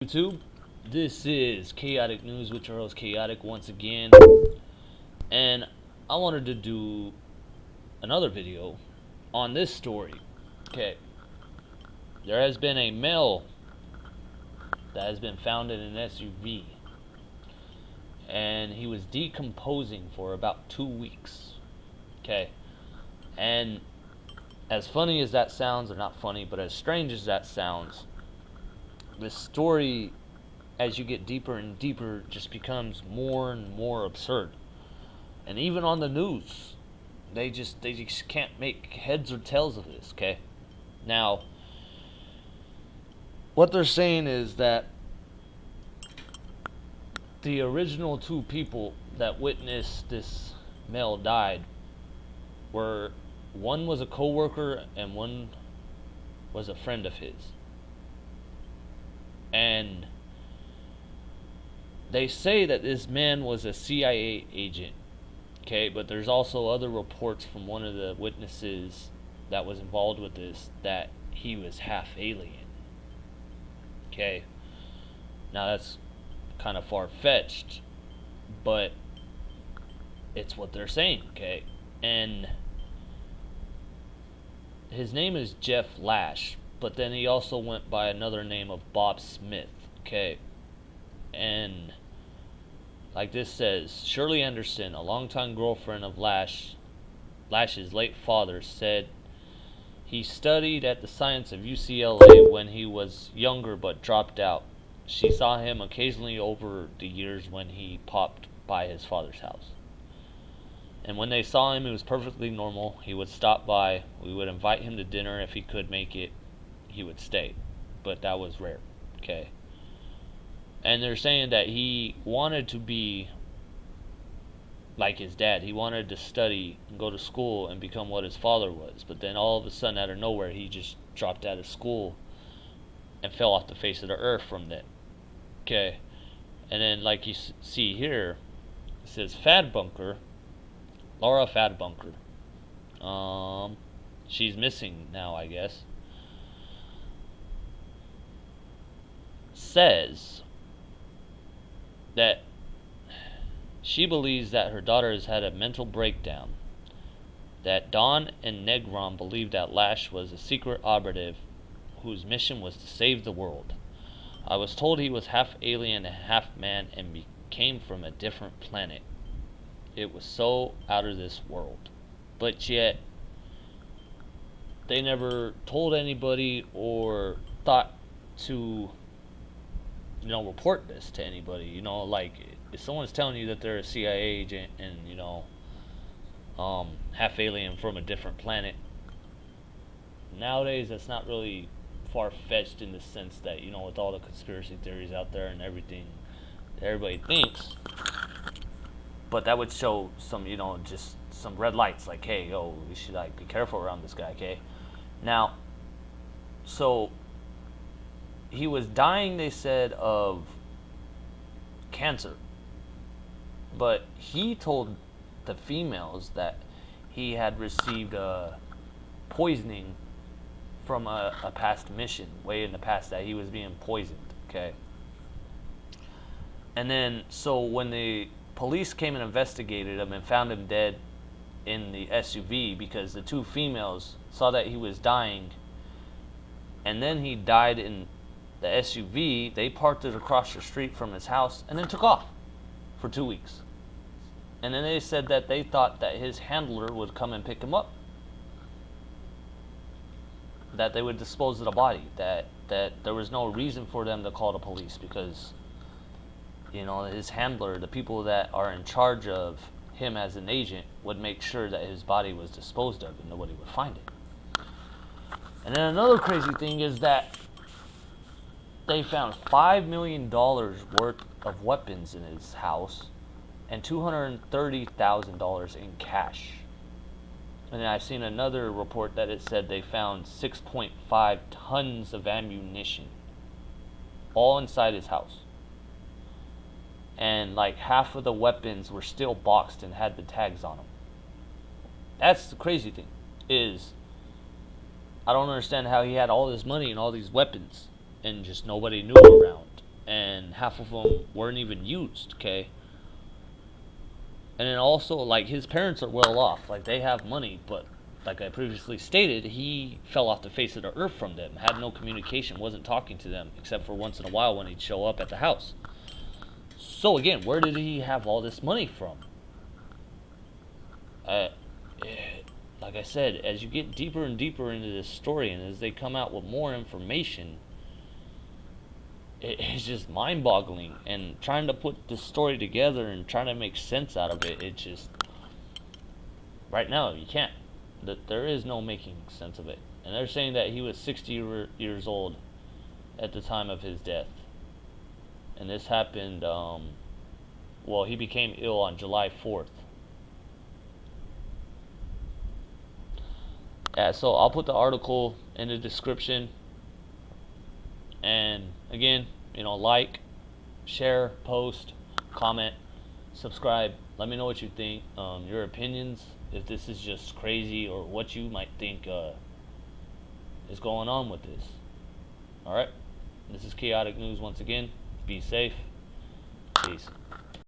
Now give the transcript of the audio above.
YouTube. This is Kaotic.News with your host Kaotic once again, and I wanted to do another video on this story. Okay, there has been a male that has been found in an SUV, and he was decomposing for about 2 weeks. Okay, and as funny as that sounds, or not funny, but as strange as that sounds, this story, as you get deeper and deeper, just becomes more and more absurd. And even on the news, they just can't make heads or tails of this. Okay, now what they're saying is that the original two people that witnessed this male died were, one was a co-worker and one was a friend of his. And they say that this man was a CIA agent. Okay, but there's also other reports from one of the witnesses that was involved with this that he was half alien. Okay, now that's kind of far-fetched, but it's what they're saying. Okay, and his name is Jeff Lash, but then he also went by another name of Bob Smith. Okay, and like this says, Shirley Anderson, a longtime girlfriend of Lash's late father, said he studied at the science of UCLA when he was younger but dropped out. She saw him occasionally over the years when he popped by his father's house. And when they saw him, he was perfectly normal. He would stop by. We would invite him to dinner. If he could make it, he would stay. But that was rare. Okay. And they're saying that he wanted to be like his dad. He wanted to study and go to school and become what his father was. But then all of a sudden, out of nowhere, he just dropped out of school and fell off the face of the earth from then. Okay. And then, like you see here, it says Fadbunker, Laura Fadbunker. She's missing now, I guess. Says that she believes that her daughter has had a mental breakdown. That Dawn and Negron believed that Lash was a secret operative whose mission was to save the world. I was told he was half alien and half man and came from a different planet. It was so out of this world. But yet, they never told anybody or thought to, report this to anybody. Like, if someone's telling you that they're a CIA agent and, half alien from a different planet, nowadays that's not really far-fetched in the sense that, with all the conspiracy theories out there and everything that everybody thinks. But that would show some, just some red lights, like, hey, we should, be careful around this guy, okay? Now, so, he was dying, they said, of cancer. But he told the females that he had received poisoning from a past mission, way in the past, that he was being poisoned, okay? And then, so when the police came and investigated him and found him dead in the SUV, because the two females saw that he was dying, and then he died in the SUV, they parked it across the street from his house and then took off for 2 weeks. And then they said that they thought that his handler would come and pick him up, that they would dispose of the body, that there was no reason for them to call the police, because his handler, the people that are in charge of him as an agent, would make sure that his body was disposed of and nobody would find it. And then another crazy thing is that they found $5 million worth of weapons in his house and $230,000 in cash. And then I've seen another report that it said they found 6.5 tons of ammunition all inside his house. And like half of the weapons were still boxed and had the tags on them. That's the crazy thing, is I don't understand how he had all this money and all these weapons and just nobody knew around. and half of them weren't even used. Okay. And then also, like, his parents are well off, like they have money, but like I previously stated, he fell off the face of the earth from them, had no communication, wasn't talking to them except for once in a while when he'd show up at the house. So again, where did he have all this money from? uh, like I said, as you get deeper and deeper into this story, and as they come out with more information, it's just mind-boggling. And trying to put this story together and trying to make sense out of it, it just, right now you can't. That there is no making sense of it. And they're saying that he was 60 years old at the time of his death, and this happened. Well, he became ill on July 4th. Yeah, so I'll put the article in the description. And again, like, share, post, comment, subscribe. Let me know what you think, your opinions, if this is just crazy or what you might think is going on with this. Alright, this is Chaotic News once again. Be safe. Peace.